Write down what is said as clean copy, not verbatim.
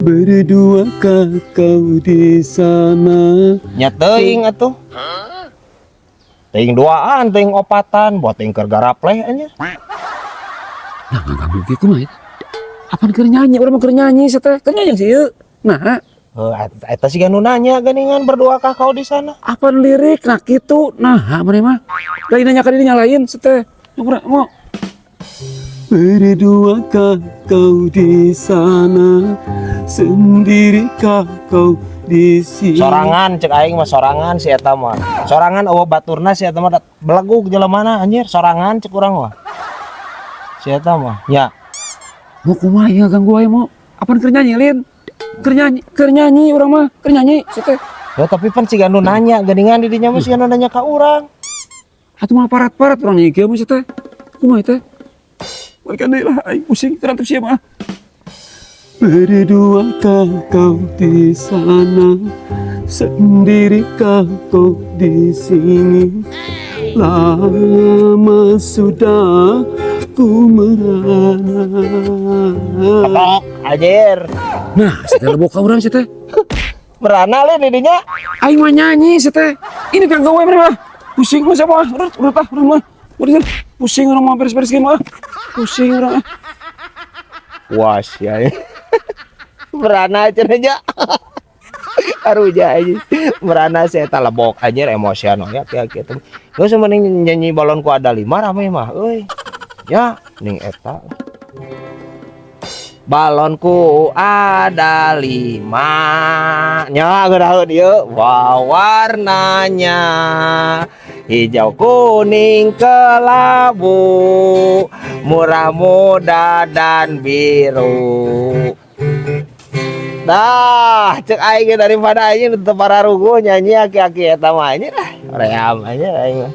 Berduakah kau di sana? Nyateing atuh. Ting duaan, ting opatan, buat ting keur garapleh anya. Nah, nggak mungkin kumaha. Apaan keur nyanyi? Urang mah keur nyanyi teh. Keur nyanyi sih ieu. Nah, Eta sih nu nanya geningan berduakah kau di sana? apaan lirik nah kitu. Nah, mari mah. Lain nanya ka dinya lain teh. Mau. Berduakah kau di sana? Sendirikah kau di sini? Sorangan cek aing mah sorangan si eta mah. Sorangan eueuh baturna si eta mah belegug jelemana anjir, sorangan cek urang mah. Si eta mah. Ya. Mau kumaha ya ganggu aja mau. Apaan keur nyanyi lin? Keur nyanyi urang mah, keur nyanyi teh. Ya tapi pan siga nu nanya geningan di dinya mah siga nu nanya ka urang. Atuh mah parat-parat urang nyanyi kieu mah teh. Kumaha teh? Balikan deui lah aing pusing terantu sia mah. Berduakah kau di sana? Sendirikah kau di sini? Lama sudah ku merana. Ketok anjir. Nah, segala boka urang teh. Merana lin di dinya. Aing mah nyanyi teh. Ini kan gawe mah. Pusing mah siapa? Urang tah urang mah. Udah pusing urang mah beres-beres ge mah. Pusing urang. Wah sia. Merana cenanya. Aruja aja. Merana si eta lebok anjir emosional ya kayak gitu. Geus mending nyanyi balon ku ada 5 rame mah euy. Ya, ning eta. Balonku ada 5. Nya geuraheun ieu. Wow, warnanya hijau, kuning, kelabu, murah, muda, dan biru. Dah, cek aing daripada aing teu pararugu nyanyi aki-aki eta mah anjir. Ream aja aing.